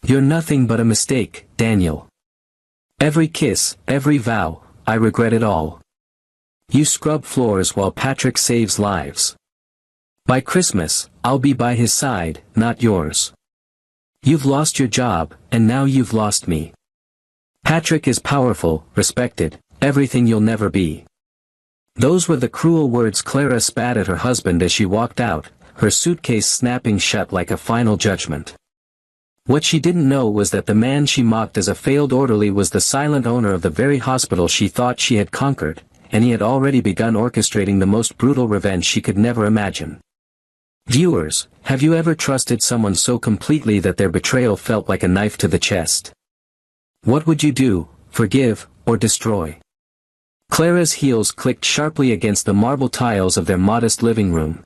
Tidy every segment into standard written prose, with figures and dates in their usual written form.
You're nothing but a mistake, Daniel. Every kiss, every vow, I regret it all. You scrub floors while Patrick saves lives. By Christmas, I'll be by his side, not yours. You've lost your job, and now you've lost me. Patrick is powerful, respected, everything you'll never be. Those were the cruel words Clara spat at her husband as she walked out, her suitcase snapping shut like a final judgment. What she didn't know was that the man she mocked as a failed orderly was the silent owner of the very hospital she thought she had conquered, and he had already begun orchestrating the most brutal revenge she could never imagine. Viewers, have you ever trusted someone so completely that their betrayal felt like a knife to the chest? What would you do, forgive, or destroy? Clara's heels clicked sharply against the marble tiles of their modest living room.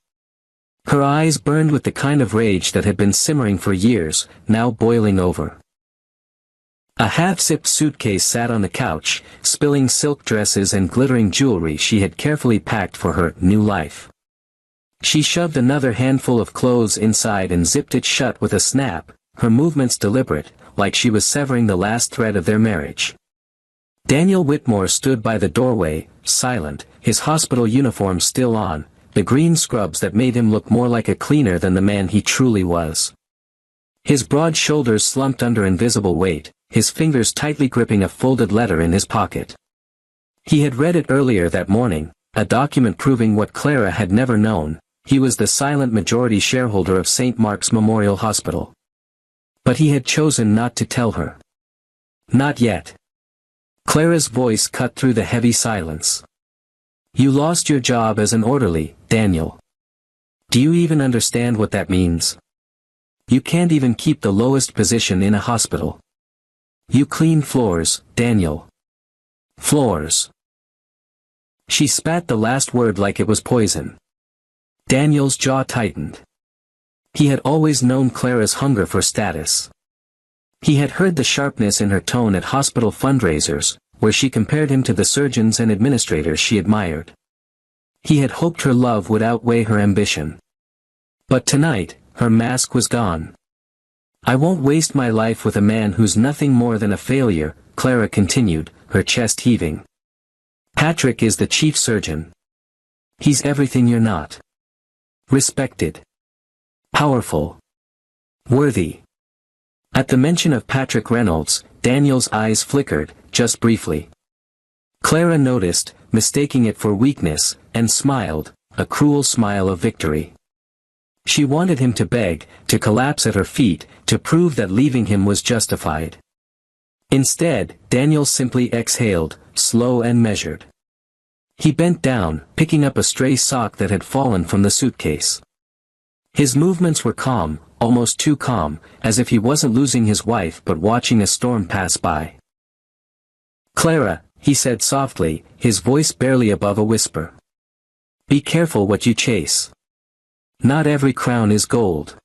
Her eyes burned with the kind of rage that had been simmering for years, now boiling over. A half-zipped suitcase sat on the couch, spilling silk dresses and glittering jewelry she had carefully packed for her new life. She shoved another handful of clothes inside and zipped it shut with a snap, her movements deliberate, like she was severing the last thread of their marriage. Daniel Whitmore stood by the doorway, silent, his hospital uniform still on, the green scrubs that made him look more like a cleaner than the man he truly was. His broad shoulders slumped under invisible weight, his fingers tightly gripping a folded letter in his pocket. He had read it earlier that morning, a document proving what Clara had never known: he was the silent majority shareholder of St. Mark's Memorial Hospital. But he had chosen not to tell her. Not yet. Clara's voice cut through the heavy silence. You lost your job as an orderly, Daniel. Do you even understand what that means? You can't even keep the lowest position in a hospital. You clean floors, Daniel. Floors. She spat the last word like it was poison. Daniel's jaw tightened. He had always known Clara's hunger for status. He had heard the sharpness in her tone at hospital fundraisers, where she compared him to the surgeons and administrators she admired. He had hoped her love would outweigh her ambition. But tonight, her mask was gone. I won't waste my life with a man who's nothing more than a failure, Clara continued, her chest heaving. Patrick is the chief surgeon. He's everything you're not. Respected. Powerful. Worthy. At the mention of Patrick Reynolds, Daniel's eyes flickered, just briefly. Clara noticed, mistaking it for weakness, and smiled, a cruel smile of victory. She wanted him to beg, to collapse at her feet, to prove that leaving him was justified. Instead, Daniel simply exhaled, slow and measured. He bent down, picking up a stray sock that had fallen from the suitcase. His movements were calm, almost too calm, as if he wasn't losing his wife but watching a storm pass by. Clara, he said softly, his voice barely above a whisper. Be careful what you chase. Not every crown is gold.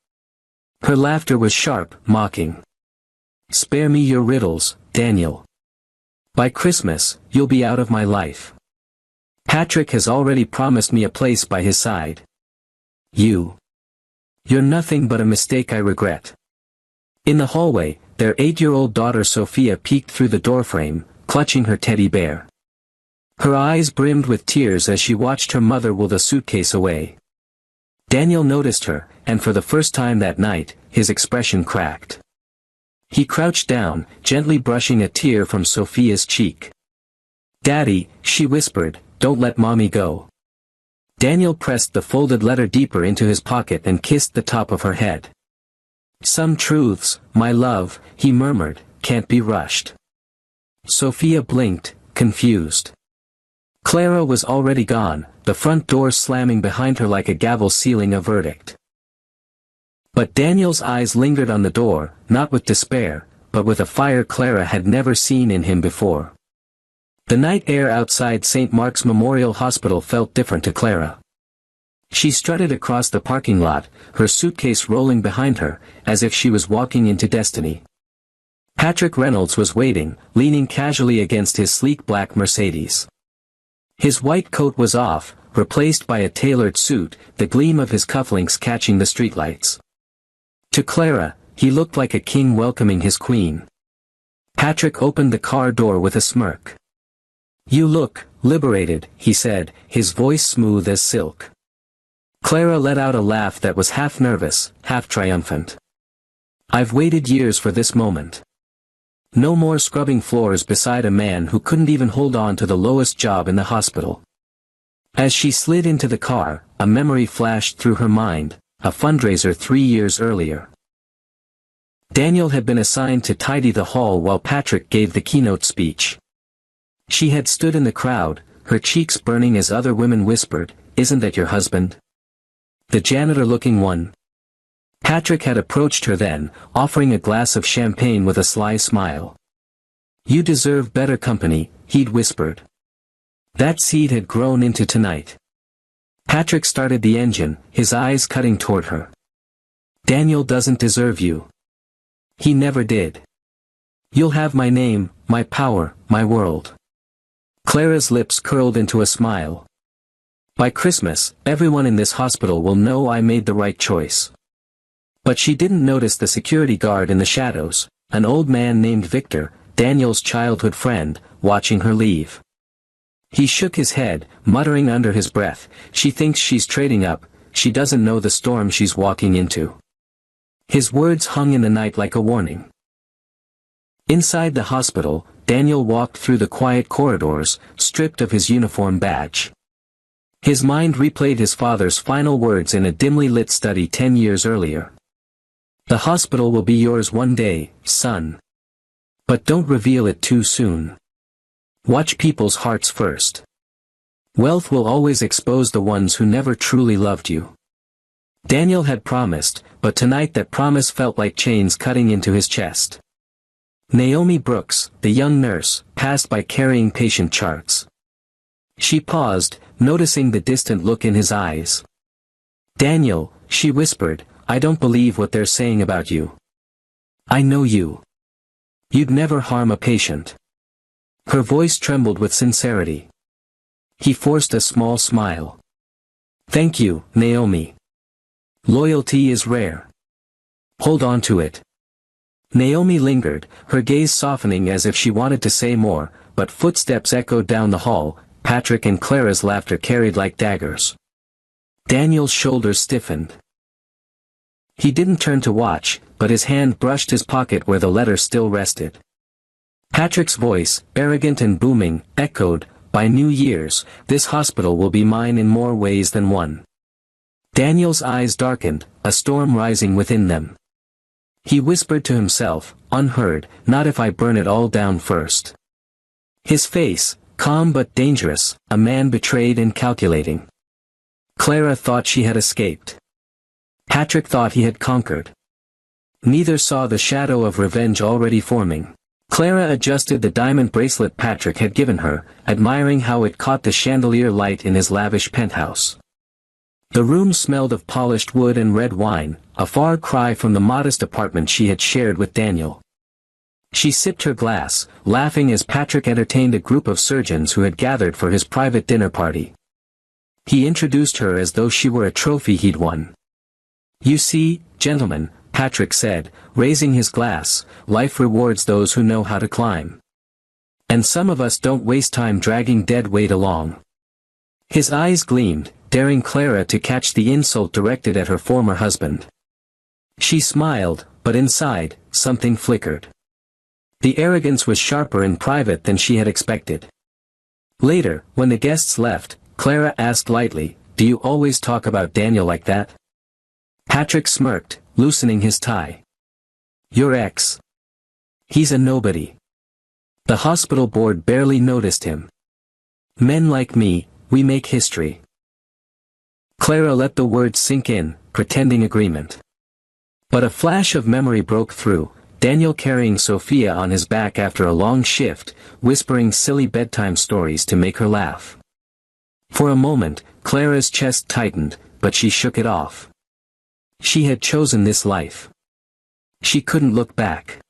Her laughter was sharp, mocking. Spare me your riddles, Daniel. By Christmas, you'll be out of my life. Patrick has already promised me a place by his side. You're nothing but a mistake I regret. In the hallway, their 8-year-old daughter Sophia peeked through the doorframe, clutching her teddy bear. Her eyes brimmed with tears as she watched her mother wheel the suitcase away. Daniel noticed her, and for the first time that night, his expression cracked. He crouched down, gently brushing a tear from Sophia's cheek. Daddy, she whispered, don't let Mommy go. Daniel pressed the folded letter deeper into his pocket and kissed the top of her head. Some truths, my love, he murmured, can't be rushed. Sophia blinked, confused. Clara was already gone, the front door slamming behind her like a gavel sealing a verdict. But Daniel's eyes lingered on the door, not with despair, but with a fire Clara had never seen in him before. The night air outside St. Mark's Memorial Hospital felt different to Clara. She strutted across the parking lot, her suitcase rolling behind her, as if she was walking into destiny. Patrick Reynolds was waiting, leaning casually against his sleek black Mercedes. His white coat was off, replaced by a tailored suit, the gleam of his cufflinks catching the streetlights. To Clara, he looked like a king welcoming his queen. Patrick opened the car door with a smirk. "You look liberated," he said, his voice smooth as silk. Clara let out a laugh that was half nervous, half triumphant. "I've waited years for this moment. No more scrubbing floors beside a man who couldn't even hold on to the lowest job in the hospital." As she slid into the car, a memory flashed through her mind, a fundraiser 3 years earlier. Daniel had been assigned to tidy the hall while Patrick gave the keynote speech. She had stood in the crowd, her cheeks burning as other women whispered, "Isn't that your husband? The janitor-looking one?" Patrick had approached her then, offering a glass of champagne with a sly smile. "You deserve better company," he'd whispered. That seed had grown into tonight. Patrick started the engine, his eyes cutting toward her. "Daniel doesn't deserve you. He never did. You'll have my name, my power, my world." Clara's lips curled into a smile. "By Christmas, everyone in this hospital will know I made the right choice." But she didn't notice the security guard in the shadows, an old man named Victor, Daniel's childhood friend, watching her leave. He shook his head, muttering under his breath, "She thinks she's trading up, she doesn't know the storm she's walking into." His words hung in the night like a warning. Inside the hospital, Daniel walked through the quiet corridors, stripped of his uniform badge. His mind replayed his father's final words in a dimly lit study 10 years earlier. "The hospital will be yours one day, son. But don't reveal it too soon. Watch people's hearts first. Wealth will always expose the ones who never truly loved you." Daniel had promised, but tonight that promise felt like chains cutting into his chest. Naomi Brooks, the young nurse, passed by carrying patient charts. She paused, noticing the distant look in his eyes. "Daniel," she whispered, "I don't believe what they're saying about you. I know you. You'd never harm a patient." Her voice trembled with sincerity. He forced a small smile. "Thank you, Naomi. Loyalty is rare. Hold on to it." Naomi lingered, her gaze softening as if she wanted to say more, but footsteps echoed down the hall. Patrick and Clara's laughter carried like daggers. Daniel's shoulders stiffened. He didn't turn to watch, but his hand brushed his pocket where the letter still rested. Patrick's voice, arrogant and booming, echoed, "By New Year's, this hospital will be mine in more ways than one." Daniel's eyes darkened, a storm rising within them. He whispered to himself, unheard, "Not if I burn it all down first." His face, calm but dangerous, a man betrayed and calculating. Clara thought she had escaped. Patrick thought he had conquered. Neither saw the shadow of revenge already forming. Clara adjusted the diamond bracelet Patrick had given her, admiring how it caught the chandelier light in his lavish penthouse. The room smelled of polished wood and red wine, a far cry from the modest apartment she had shared with Daniel. She sipped her glass, laughing as Patrick entertained a group of surgeons who had gathered for his private dinner party. He introduced her as though she were a trophy he'd won. "You see, gentlemen," Patrick said, raising his glass, "life rewards those who know how to climb. And some of us don't waste time dragging dead weight along." His eyes gleamed, daring Clara to catch the insult directed at her former husband. She smiled, but inside, something flickered. The arrogance was sharper in private than she had expected. Later, when the guests left, Clara asked lightly, "Do you always talk about Daniel like that?" Patrick smirked, loosening his tie. "Your ex. He's a nobody. The hospital board barely noticed him. Men like me, we make history." Clara let the words sink in, pretending agreement. But a flash of memory broke through, Daniel carrying Sophia on his back after a long shift, whispering silly bedtime stories to make her laugh. For a moment, Clara's chest tightened, but she shook it off. She had chosen this life. She couldn't look back.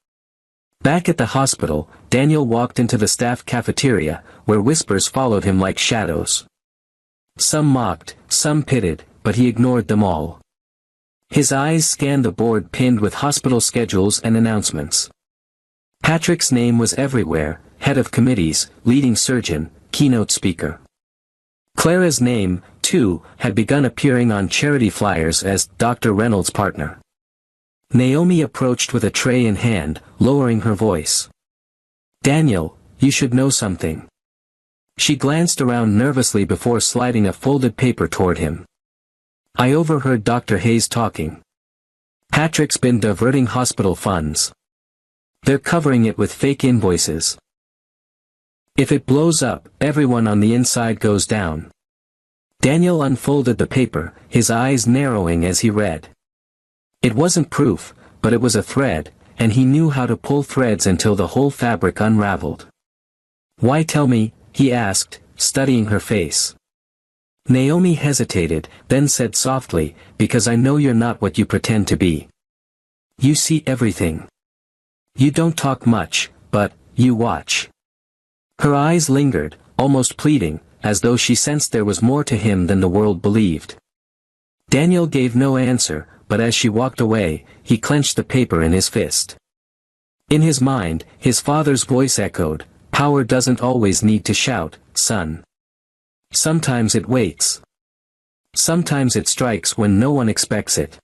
Back at the hospital, Daniel walked into the staff cafeteria, where whispers followed him like shadows. Some mocked, some pitted, but he ignored them all. His eyes scanned the board pinned with hospital schedules and announcements. Patrick's name was everywhere: head of committees, leading surgeon, keynote speaker. Clara's name, too, had begun appearing on charity flyers as Dr. Reynolds' partner. Naomi approached with a tray in hand, lowering her voice. "Daniel, you should know something." She glanced around nervously before sliding a folded paper toward him. "I overheard Dr. Hayes talking. Patrick's been diverting hospital funds. They're covering it with fake invoices. If it blows up, everyone on the inside goes down." Daniel unfolded the paper, his eyes narrowing as he read. It wasn't proof, but it was a thread, and he knew how to pull threads until the whole fabric unraveled. "Why tell me?" he asked, studying her face. Naomi hesitated, then said softly, "Because I know you're not what you pretend to be. You see everything. You don't talk much, but you watch." Her eyes lingered, almost pleading, as though she sensed there was more to him than the world believed. Daniel gave no answer, but as she walked away, he clenched the paper in his fist. In his mind, his father's voice echoed, "Power doesn't always need to shout, son. Sometimes it waits. Sometimes it strikes when no one expects it."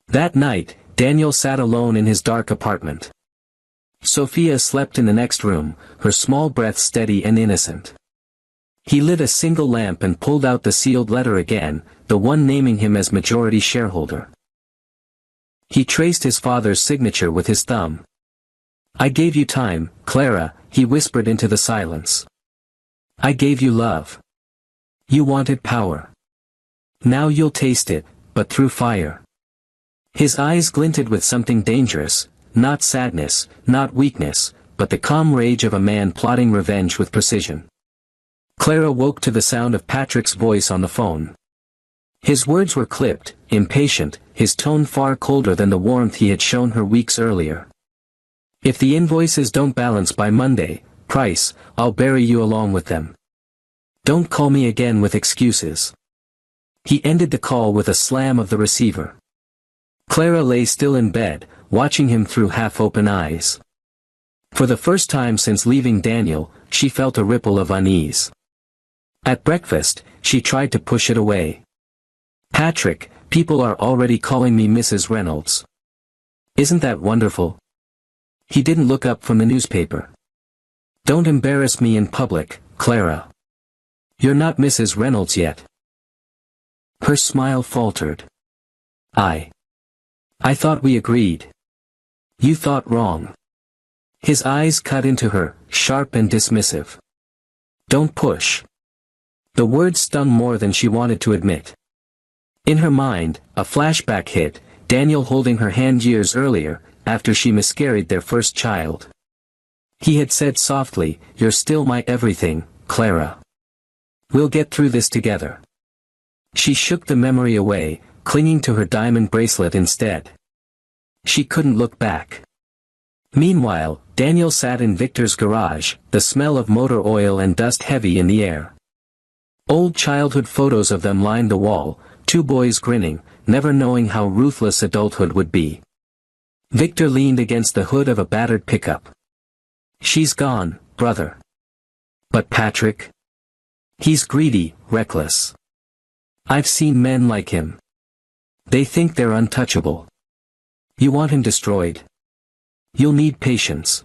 That night, Daniel sat alone in his dark apartment. Sophia slept in the next room, her small breath steady and innocent. He lit a single lamp and pulled out the sealed letter again, the one naming him as majority shareholder. He traced his father's signature with his thumb. "I gave you time, Clara," he whispered into the silence. "I gave you love. You wanted power. Now you'll taste it, but through fire." His eyes glinted with something dangerous, not sadness, not weakness, but the calm rage of a man plotting revenge with precision. Clara woke to the sound of Patrick's voice on the phone. His words were clipped, impatient, his tone far colder than the warmth he had shown her weeks earlier. "If the invoices don't balance by Monday, Price, I'll bury you along with them. Don't call me again with excuses." He ended the call with a slam of the receiver. Clara lay still in bed, watching him through half-open eyes. For the first time since leaving Daniel, she felt a ripple of unease. At breakfast, she tried to push it away. "Patrick, people are already calling me Mrs. Reynolds. Isn't that wonderful?" He didn't look up from the newspaper. "Don't embarrass me in public, Clara. You're not Mrs. Reynolds yet." Her smile faltered. I thought we agreed." "You thought wrong." His eyes cut into her, sharp and dismissive. "Don't push." The words stung more than she wanted to admit. In her mind, a flashback hit, Daniel holding her hand years earlier, after she miscarried their first child. He had said softly, "You're still my everything, Clara. We'll get through this together." She shook the memory away, clinging to her diamond bracelet instead. She couldn't look back. Meanwhile, Daniel sat in Victor's garage, the smell of motor oil and dust heavy in the air. Old childhood photos of them lined the wall, two boys grinning, never knowing how ruthless adulthood would be. Victor leaned against the hood of a battered pickup. "She's gone, brother." "But Patrick? He's greedy, reckless. I've seen men like him. They think they're untouchable. You want him destroyed? You'll need patience."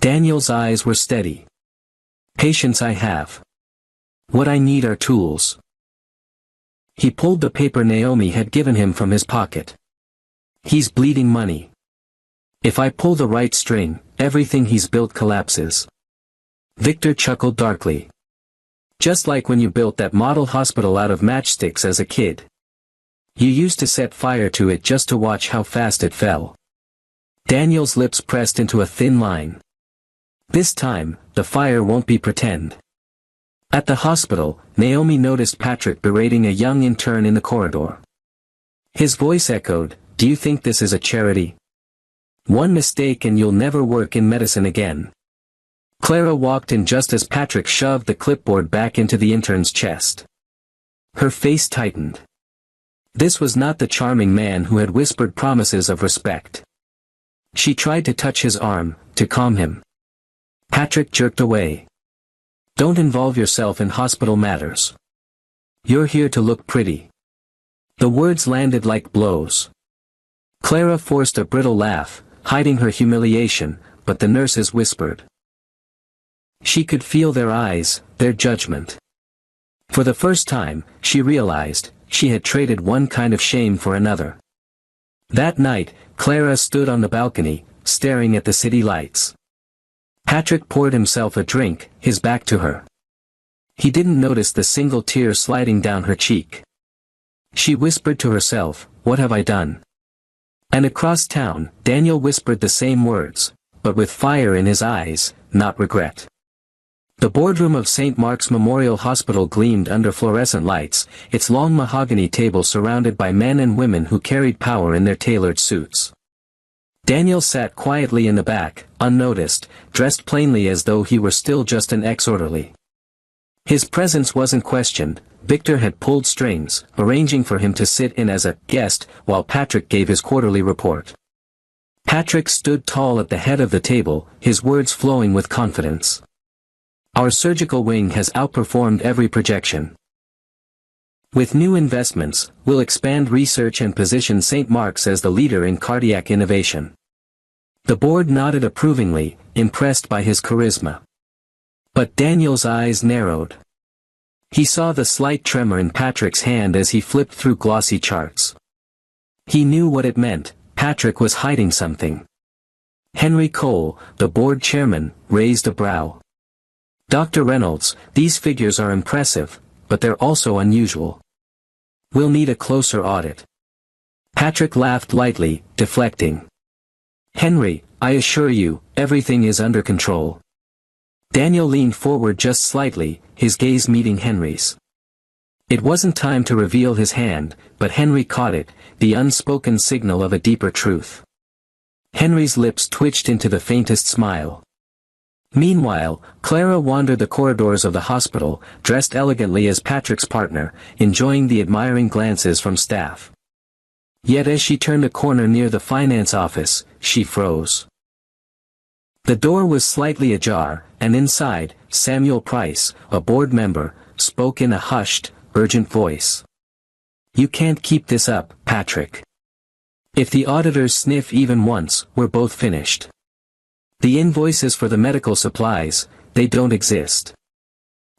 Daniel's eyes were steady. "Patience I have. What I need are tools." He pulled the paper Naomi had given him from his pocket. "He's bleeding money. If I pull the right string, everything he's built collapses." Victor chuckled darkly. "Just like when you built that model hospital out of matchsticks as a kid. You used to set fire to it just to watch how fast it fell." Daniel's lips pressed into a thin line. "This time, the fire won't be pretend." At the hospital, Naomi noticed Patrick berating a young intern in the corridor. His voice echoed, "Do you think this is a charity? One mistake and you'll never work in medicine again." Clara walked in just as Patrick shoved the clipboard back into the intern's chest. Her face tightened. This was not the charming man who had whispered promises of respect. She tried to touch his arm, to calm him. Patrick jerked away. "Don't involve yourself in hospital matters. You're here to look pretty." The words landed like blows. Clara forced a brittle laugh, hiding her humiliation, but the nurses whispered. She could feel their eyes, their judgment. For the first time, she realized, she had traded one kind of shame for another. That night, Clara stood on the balcony, staring at the city lights. Patrick poured himself a drink, his back to her. He didn't notice the single tear sliding down her cheek. She whispered to herself, "What have I done?" And across town, Daniel whispered the same words, but with fire in his eyes, not regret. The boardroom of St. Mark's Memorial Hospital gleamed under fluorescent lights, its long mahogany table surrounded by men and women who carried power in their tailored suits. Daniel sat quietly in the back, unnoticed, dressed plainly as though he were still just an ex-orderly. His presence wasn't questioned. Victor had pulled strings, arranging for him to sit in as a guest while Patrick gave his quarterly report. Patrick stood tall at the head of the table, his words flowing with confidence. "Our surgical wing has outperformed every projection. With new investments, we'll expand research and position St. Mark's as the leader in cardiac innovation." The board nodded approvingly, impressed by his charisma. But Daniel's eyes narrowed. He saw the slight tremor in Patrick's hand as he flipped through glossy charts. He knew what it meant. Patrick was hiding something. Henry Cole, the board chairman, raised a brow. "Dr. Reynolds, these figures are impressive, but they're also unusual. We'll need a closer audit." Patrick laughed lightly, deflecting. "Henry, I assure you, everything is under control." Daniel leaned forward just slightly, his gaze meeting Henry's. It wasn't time to reveal his hand, but Henry caught it, the unspoken signal of a deeper truth. Henry's lips twitched into the faintest smile. Meanwhile, Clara wandered the corridors of the hospital, dressed elegantly as Patrick's partner, enjoying the admiring glances from staff. Yet as she turned a corner near the finance office, she froze. The door was slightly ajar, and inside, Samuel Price, a board member, spoke in a hushed, urgent voice. "You can't keep this up, Patrick. If the auditors sniff even once, we're both finished. The invoices for the medical supplies, they don't exist."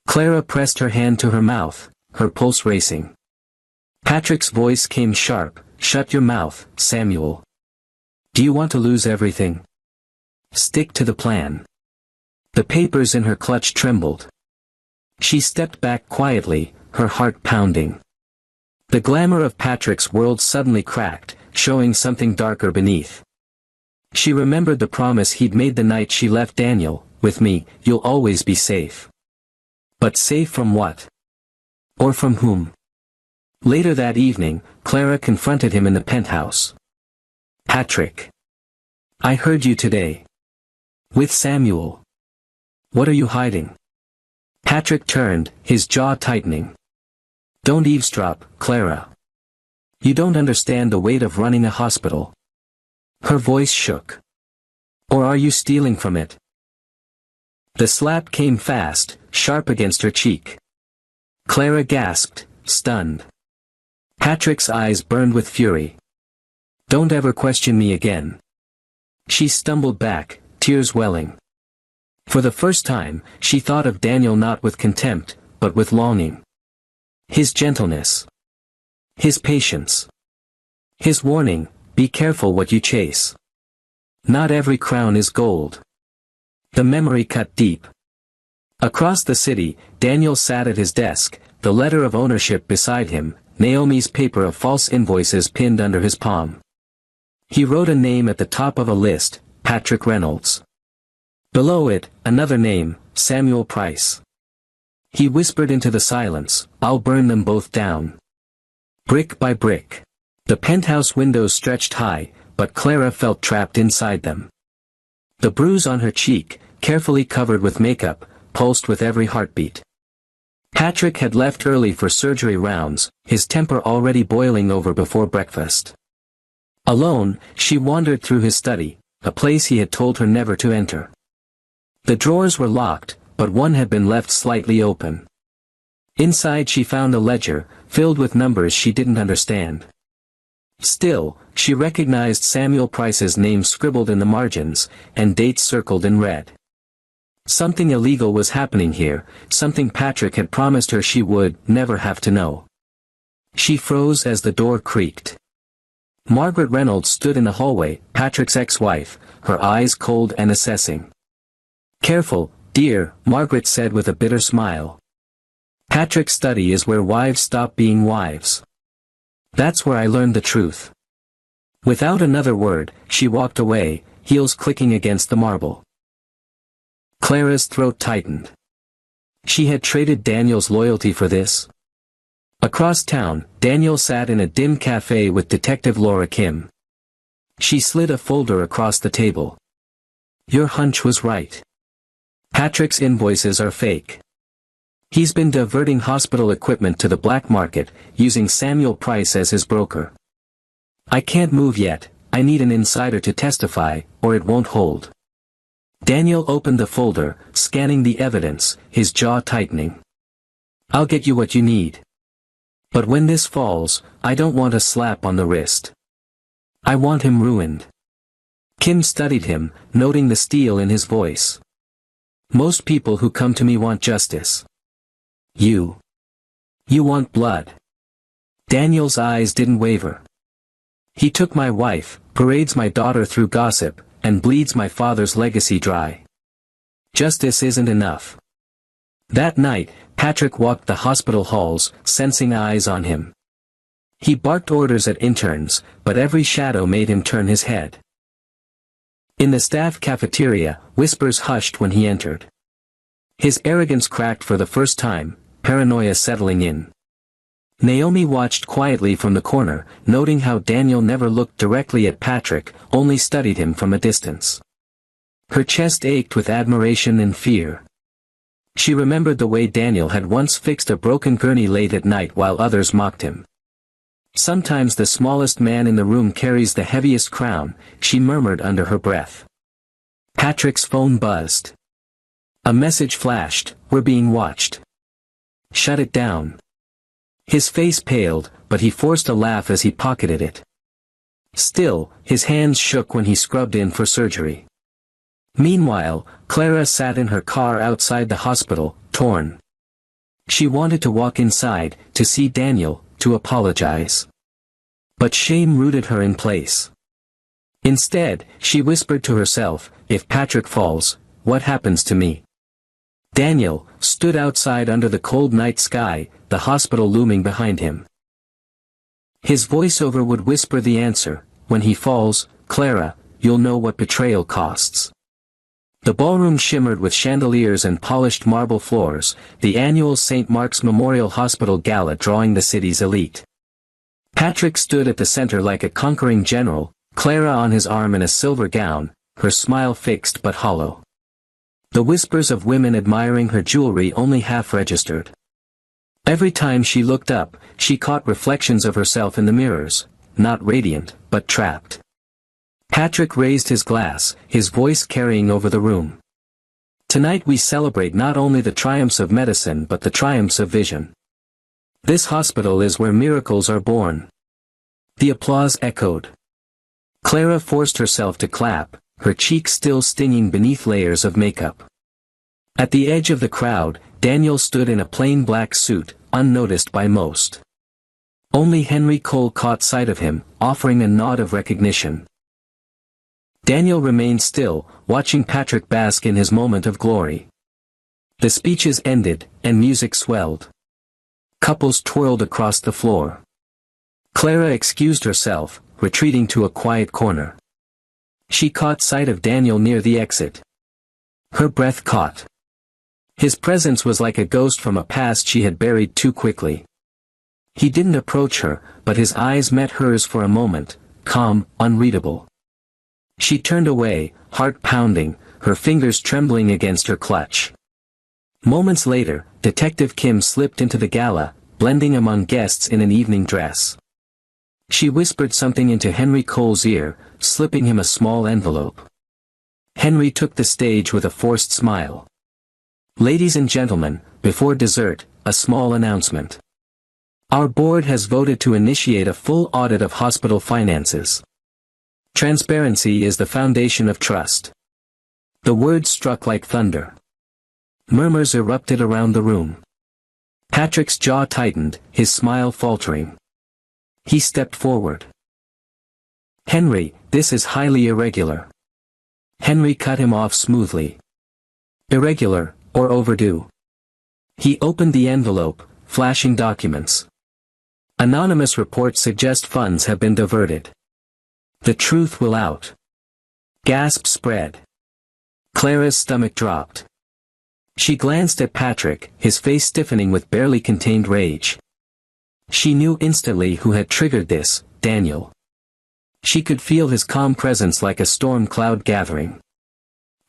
Clara pressed her hand to her mouth, her pulse racing. Patrick's voice came sharp, "Shut your mouth, Samuel. Do you want to lose everything? Stick to the plan." The papers in her clutch trembled. She stepped back quietly, her heart pounding. The glamour of Patrick's world suddenly cracked, showing something darker beneath. She remembered the promise he'd made the night she left Daniel, "With me, you'll always be safe." But safe from what? Or from whom? Later that evening, Clara confronted him in the penthouse. "Patrick. I heard you today. With Samuel. What are you hiding?" Patrick turned, his jaw tightening. "Don't eavesdrop, Clara. You don't understand the weight of running a hospital." Her voice shook. "Or are you stealing from it?" The slap came fast, sharp against her cheek. Clara gasped, stunned. Patrick's eyes burned with fury. "Don't ever question me again." She stumbled back, tears welling. For the first time, she thought of Daniel not with contempt, but with longing. His gentleness. His patience. His warning, "Be careful what you chase. Not every crown is gold." The memory cut deep. Across the city, Daniel sat at his desk, the letter of ownership beside him, Naomi's paper of false invoices pinned under his palm. He wrote a name at the top of a list, Patrick Reynolds. Below it, another name, Samuel Price. He whispered into the silence, "I'll burn them both down." Brick by brick. The penthouse windows stretched high, but Clara felt trapped inside them. The bruise on her cheek, carefully covered with makeup, pulsed with every heartbeat. Patrick had left early for surgery rounds, his temper already boiling over before breakfast. Alone, she wandered through his study, a place he had told her never to enter. The drawers were locked, but one had been left slightly open. Inside she found a ledger, filled with numbers she didn't understand. Still, she recognized Samuel Price's name scribbled in the margins, and dates circled in red. Something illegal was happening here, something Patrick had promised her she would never have to know. She froze as the door creaked. Margaret Reynolds stood in the hallway, Patrick's ex-wife, her eyes cold and assessing. "Careful, dear," Margaret said with a bitter smile. "Patrick's study is where wives stop being wives. That's where I learned the truth." Without another word, she walked away, heels clicking against the marble. Clara's throat tightened. She had traded Daniel's loyalty for this. Across town, Daniel sat in a dim cafe with Detective Laura Kim. She slid a folder across the table. "Your hunch was right. Patrick's invoices are fake. He's been diverting hospital equipment to the black market, using Samuel Price as his broker. I can't move yet, I need an insider to testify, or it won't hold." Daniel opened the folder, scanning the evidence, his jaw tightening. "I'll get you what you need. But when this falls, I don't want a slap on the wrist. I want him ruined." Kim studied him, noting the steel in his voice. "Most people who come to me want justice. You want blood." Daniel's eyes didn't waver. "He took my wife, parades my daughter through gossip, and bleeds my father's legacy dry. Justice isn't enough." That night, Patrick walked the hospital halls, sensing eyes on him. He barked orders at interns, but every shadow made him turn his head. In the staff cafeteria, whispers hushed when he entered. His arrogance cracked for the first time, paranoia settling in. Naomi watched quietly from the corner, noting how Daniel never looked directly at Patrick, only studied him from a distance. Her chest ached with admiration and fear. She remembered the way Daniel had once fixed a broken gurney late at night while others mocked him. "Sometimes the smallest man in the room carries the heaviest crown," she murmured under her breath. Patrick's phone buzzed. A message flashed, "We're being watched." "Shut it down." His face paled, but he forced a laugh as he pocketed it. Still, his hands shook when he scrubbed in for surgery. Meanwhile, Clara sat in her car outside the hospital, torn. She wanted to walk inside, to see Daniel, to apologize. But shame rooted her in place. Instead, she whispered to herself, "If Patrick falls, what happens to me?" Daniel stood outside under the cold night sky, the hospital looming behind him. His voiceover would whisper the answer, "When he falls, Clara, you'll know what betrayal costs." The ballroom shimmered with chandeliers and polished marble floors, the annual St. Mark's Memorial Hospital Gala drawing the city's elite. Patrick stood at the center like a conquering general, Clara on his arm in a silver gown, her smile fixed but hollow. The whispers of women admiring her jewelry only half registered. Every time she looked up, she caught reflections of herself in the mirrors, not radiant, but trapped. Patrick raised his glass, his voice carrying over the room. "Tonight we celebrate not only the triumphs of medicine but the triumphs of vision. This hospital is where miracles are born." The applause echoed. Clara forced herself to clap, her cheeks still stinging beneath layers of makeup. At the edge of the crowd, Daniel stood in a plain black suit, unnoticed by most. Only Henry Cole caught sight of him, offering a nod of recognition. Daniel remained still, watching Patrick bask in his moment of glory. The speeches ended, and music swelled. Couples twirled across the floor. Clara excused herself, retreating to a quiet corner. She caught sight of Daniel near the exit. Her breath caught. His presence was like a ghost from a past she had buried too quickly. He didn't approach her, but his eyes met hers for a moment, calm, unreadable. She turned away, heart pounding, her fingers trembling against her clutch. Moments later, Detective Kim slipped into the gala, blending among guests in an evening dress. She whispered something into Henry Cole's ear, slipping him a small envelope. Henry took the stage with a forced smile. "Ladies and gentlemen, before dessert, a small announcement. Our board has voted to initiate a full audit of hospital finances. Transparency is the foundation of trust." The words struck like thunder. Murmurs erupted around the room. Patrick's jaw tightened, his smile faltering. He stepped forward. "Henry, this is highly irregular." Henry cut him off smoothly. "Irregular, or overdue?" He opened the envelope, flashing documents. "Anonymous reports suggest funds have been diverted. The truth will out." Gasps spread. Clara's stomach dropped. She glanced at Patrick, his face stiffening with barely contained rage. She knew instantly who had triggered this, Daniel. She could feel his calm presence like a storm cloud gathering.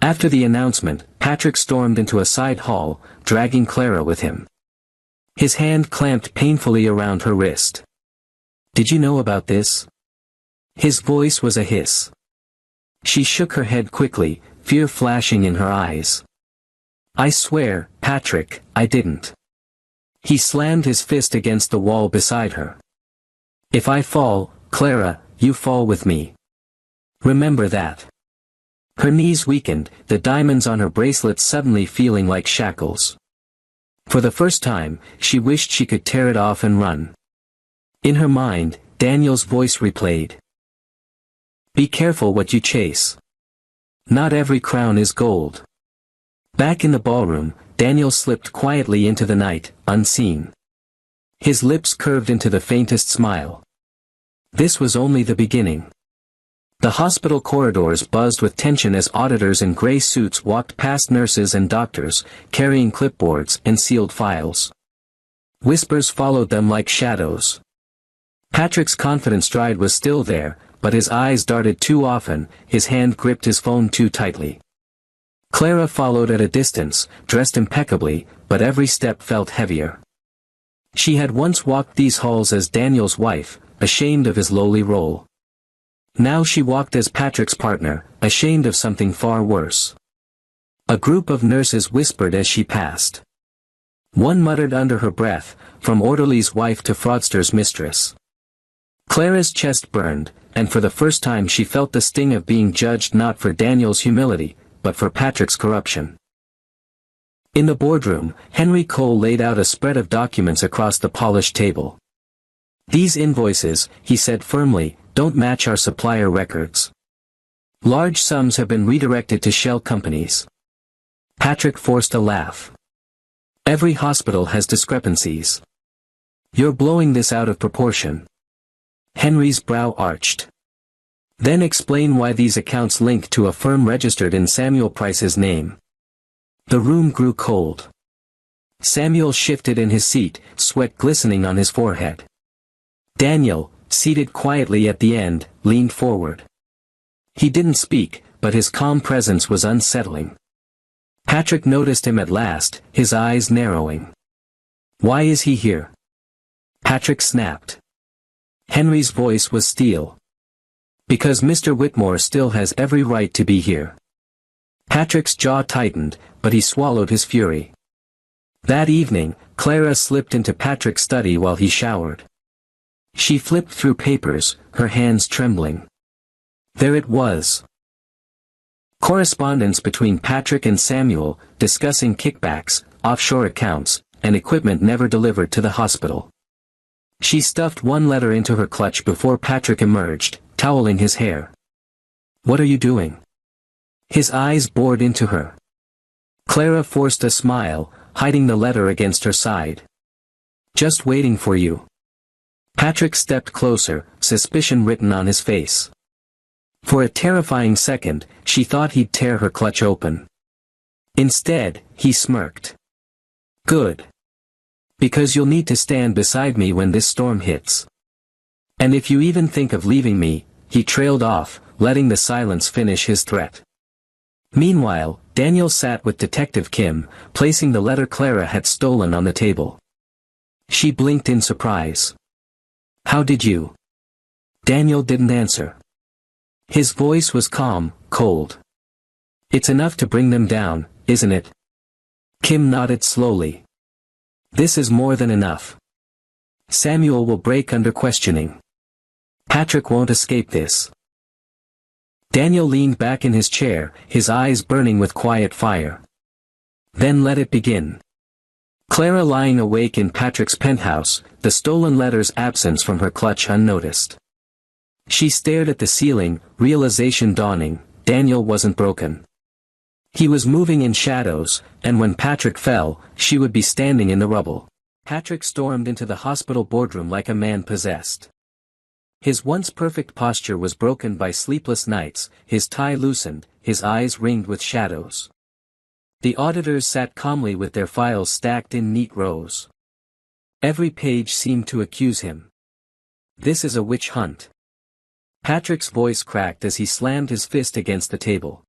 After the announcement, Patrick stormed into a side hall, dragging Clara with him. His hand clamped painfully around her wrist. "Did you know about this?" His voice was a hiss. She shook her head quickly, fear flashing in her eyes. "I swear, Patrick, I didn't." He slammed his fist against the wall beside her. "If I fall, Clara, you fall with me. Remember that." Her knees weakened, the diamonds on her bracelet suddenly feeling like shackles. For the first time, she wished she could tear it off and run. In her mind, Daniel's voice replayed. "Be careful what you chase. Not every crown is gold." Back in the ballroom, Daniel slipped quietly into the night, unseen. His lips curved into the faintest smile. This was only the beginning. The hospital corridors buzzed with tension as auditors in gray suits walked past nurses and doctors, carrying clipboards and sealed files. Whispers followed them like shadows. Patrick's confident stride was still there, but his eyes darted too often, his hand gripped his phone too tightly. Clara followed at a distance, dressed impeccably, but every step felt heavier. She had once walked these halls as Daniel's wife, ashamed of his lowly role. Now she walked as Patrick's partner, ashamed of something far worse. A group of nurses whispered as she passed. One muttered under her breath, "From orderly's wife to fraudster's mistress." Clara's chest burned, and for the first time she felt the sting of being judged not for Daniel's humility, but for Patrick's corruption. In the boardroom, Henry Cole laid out a spread of documents across the polished table. "These invoices," he said firmly, "don't match our supplier records. Large sums have been redirected to shell companies." Patrick forced a laugh. "Every hospital has discrepancies. You're blowing this out of proportion." Henry's brow arched. "Then explain why these accounts link to a firm registered in Samuel Price's name." The room grew cold. Samuel shifted in his seat, sweat glistening on his forehead. Daniel, seated quietly at the end, leaned forward. He didn't speak, but his calm presence was unsettling. Patrick noticed him at last, his eyes narrowing. "Why is he here?" Patrick snapped. Henry's voice was steel. "Because Mr. Whitmore still has every right to be here." Patrick's jaw tightened, but he swallowed his fury. That evening, Clara slipped into Patrick's study while he showered. She flipped through papers, her hands trembling. There it was. Correspondence between Patrick and Samuel, discussing kickbacks, offshore accounts, and equipment never delivered to the hospital. She stuffed one letter into her clutch before Patrick emerged, toweling his hair. "What are you doing?" His eyes bored into her. Clara forced a smile, hiding the letter against her side. "Just waiting for you." Patrick stepped closer, suspicion written on his face. For a terrifying second, she thought he'd tear her clutch open. Instead, he smirked. "Good. Because you'll need to stand beside me when this storm hits. And if you even think of leaving me," he trailed off, letting the silence finish his threat. Meanwhile, Daniel sat with Detective Kim, placing the letter Clara had stolen on the table. She blinked in surprise. "How did you?" Daniel didn't answer. His voice was calm, cold. "It's enough to bring them down, isn't it?" Kim nodded slowly. "This is more than enough. Samuel will break under questioning. Patrick won't escape this." Daniel leaned back in his chair, his eyes burning with quiet fire. "Then let it begin." Clara lying awake in Patrick's penthouse, the stolen letter's absence from her clutch unnoticed. She stared at the ceiling, realization dawning, Daniel wasn't broken. He was moving in shadows, and when Patrick fell, she would be standing in the rubble. Patrick stormed into the hospital boardroom like a man possessed. His once perfect posture was broken by sleepless nights, his tie loosened, his eyes ringed with shadows. The auditors sat calmly with their files stacked in neat rows. Every page seemed to accuse him. "This is a witch hunt." Patrick's voice cracked as he slammed his fist against the table.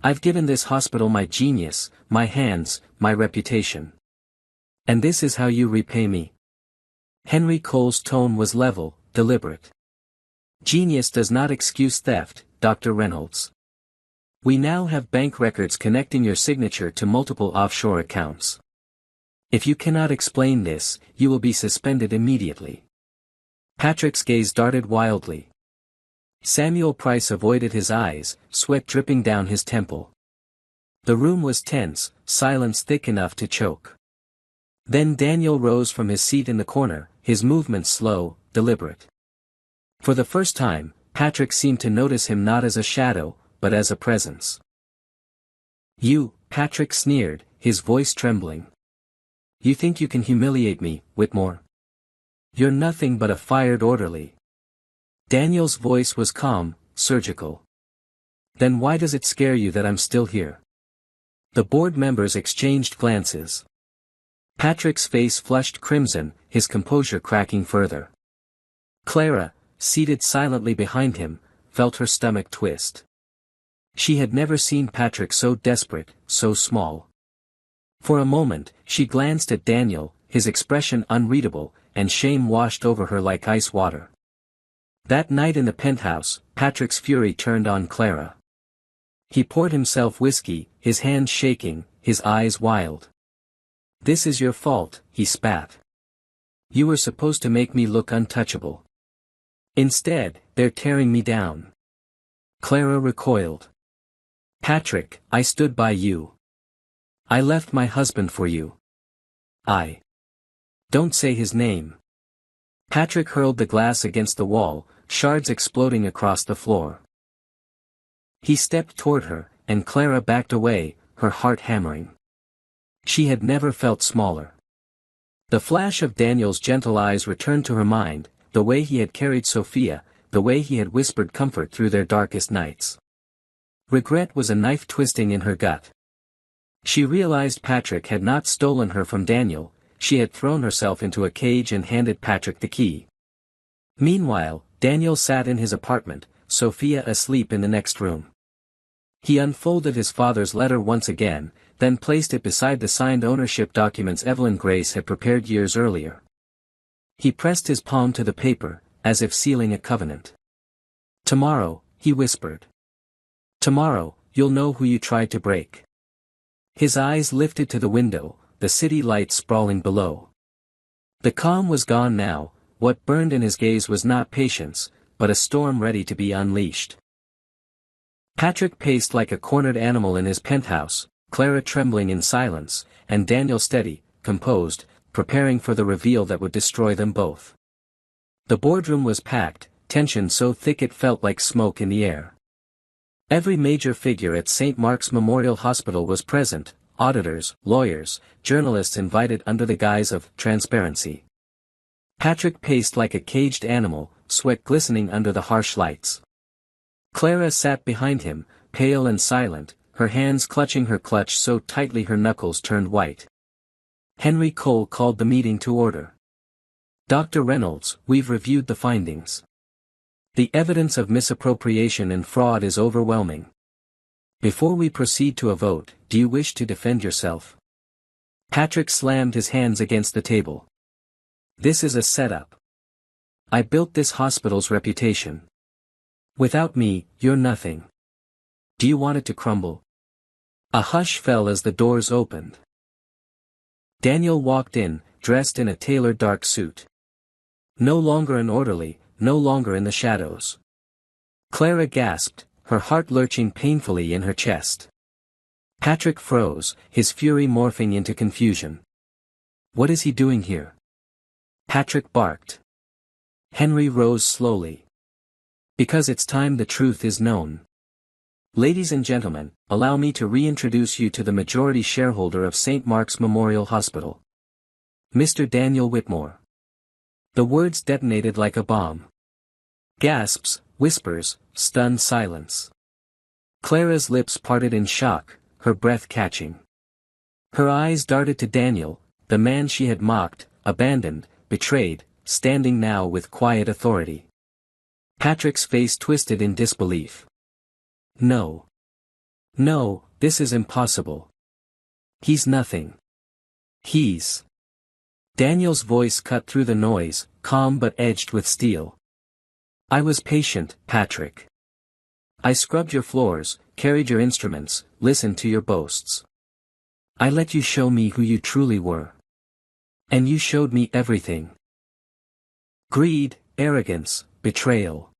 "I've given this hospital my genius, my hands, my reputation. And this is how you repay me." Henry Cole's tone was level, deliberate. "Genius does not excuse theft, Dr. Reynolds. We now have bank records connecting your signature to multiple offshore accounts. If you cannot explain this, you will be suspended immediately." Patrick's gaze darted wildly. Samuel Price avoided his eyes, sweat dripping down his temple. The room was tense, silence thick enough to choke. Then Daniel rose from his seat in the corner, his movements slow, deliberate. For the first time, Patrick seemed to notice him not as a shadow, but as a presence. "You," Patrick sneered, his voice trembling. "You think you can humiliate me, Whitmore? You're nothing but a fired orderly." Daniel's voice was calm, surgical. "Then why does it scare you that I'm still here?" The board members exchanged glances. Patrick's face flushed crimson, his composure cracking further. Clara, seated silently behind him, felt her stomach twist. She had never seen Patrick so desperate, so small. For a moment, she glanced at Daniel, his expression unreadable, and shame washed over her like ice water. That night in the penthouse, Patrick's fury turned on Clara. He poured himself whiskey, his hands shaking, his eyes wild. "This is your fault," he spat. "You were supposed to make me look untouchable. Instead, they're tearing me down." Clara recoiled. "Patrick, I stood by you. I left my husband for you. I..." "Don't say his name." Patrick hurled the glass against the wall, shards exploding across the floor. He stepped toward her, and Clara backed away, her heart hammering. She had never felt smaller. The flash of Daniel's gentle eyes returned to her mind, the way he had carried Sophia, the way he had whispered comfort through their darkest nights. Regret was a knife twisting in her gut. She realized Patrick had not stolen her from Daniel, she had thrown herself into a cage and handed Patrick the key. Meanwhile, Daniel sat in his apartment, Sophia asleep in the next room. He unfolded his father's letter once again, then placed it beside the signed ownership documents Evelyn Grace had prepared years earlier. He pressed his palm to the paper, as if sealing a covenant. "Tomorrow," he whispered. "Tomorrow, you'll know who you tried to break." His eyes lifted to the window, the city lights sprawling below. The calm was gone now, what burned in his gaze was not patience, but a storm ready to be unleashed. Patrick paced like a cornered animal in his penthouse, Clara trembling in silence, and Daniel steady, composed, preparing for the reveal that would destroy them both. The boardroom was packed, tension so thick it felt like smoke in the air. Every major figure at St. Mark's Memorial Hospital was present, auditors, lawyers, journalists invited under the guise of transparency. Patrick paced like a caged animal, sweat glistening under the harsh lights. Clara sat behind him, pale and silent, her hands clutching her clutch so tightly her knuckles turned white. Henry Cole called the meeting to order. "Dr. Reynolds, we've reviewed the findings. The evidence of misappropriation and fraud is overwhelming. Before we proceed to a vote, do you wish to defend yourself? Patrick slammed his hands against the table. This is a setup. I built this hospital's reputation. Without me, you're nothing. Do you want it to crumble? A hush fell as the doors opened. Daniel walked in, dressed in a tailored dark suit. No longer an orderly, no longer in the shadows. Clara gasped, her heart lurching painfully in her chest. Patrick froze, his fury morphing into confusion. What is he doing here? Patrick barked. Henry rose slowly. Because it's time the truth is known. Ladies and gentlemen, allow me to reintroduce you to the majority shareholder of St. Mark's Memorial Hospital. Mr. Daniel Whitmore. The words detonated like a bomb. Gasps, whispers, stunned silence. Clara's lips parted in shock, her breath catching. Her eyes darted to Daniel, the man she had mocked, abandoned, betrayed, standing now with quiet authority. Patrick's face twisted in disbelief. No. No, this is impossible. He's nothing. He's... Daniel's voice cut through the noise, calm but edged with steel. I was patient, Patrick. I scrubbed your floors, carried your instruments, listened to your boasts. I let you show me who you truly were. And you showed me everything. Greed, arrogance, betrayal.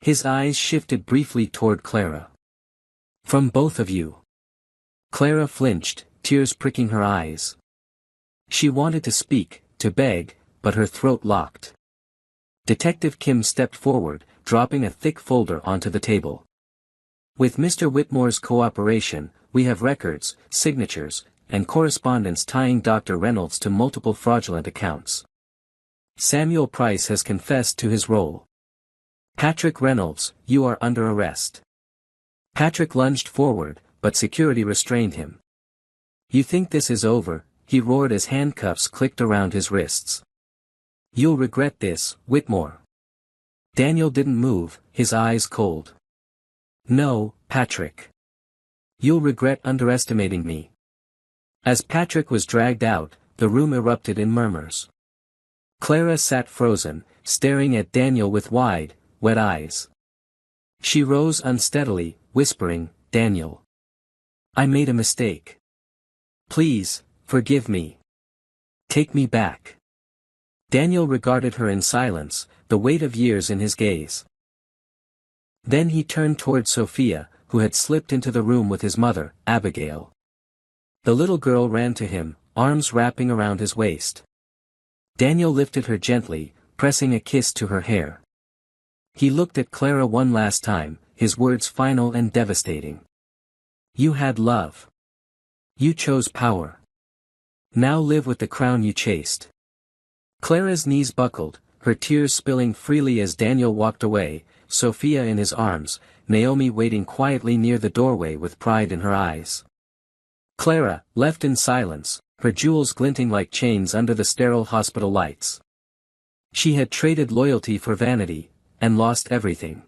His eyes shifted briefly toward Clara. From both of you. Clara flinched, tears pricking her eyes. She wanted to speak, to beg, but her throat locked. Detective Kim stepped forward, dropping a thick folder onto the table. With Mr. Whitmore's cooperation, we have records, signatures, and correspondence tying Dr. Reynolds to multiple fraudulent accounts. Samuel Price has confessed to his role. Patrick Reynolds, you are under arrest. Patrick lunged forward, but security restrained him. You think this is over, he roared as handcuffs clicked around his wrists. You'll regret this, Whitmore. Daniel didn't move, his eyes cold. No, Patrick. You'll regret underestimating me. As Patrick was dragged out, the room erupted in murmurs. Clara sat frozen, staring at Daniel with wide, wet eyes. She rose unsteadily, whispering, Daniel. I made a mistake. Please, forgive me. Take me back. Daniel regarded her in silence, the weight of years in his gaze. Then he turned toward Sophia, who had slipped into the room with his mother, Abigail. The little girl ran to him, arms wrapping around his waist. Daniel lifted her gently, pressing a kiss to her hair. He looked at Clara one last time, his words final and devastating. You had love. You chose power. Now live with the crown you chased. Clara's knees buckled, her tears spilling freely as Daniel walked away, Sophia in his arms, Naomi waiting quietly near the doorway with pride in her eyes. Clara, left in silence, her jewels glinting like chains under the sterile hospital lights. She had traded loyalty for vanity, and lost everything.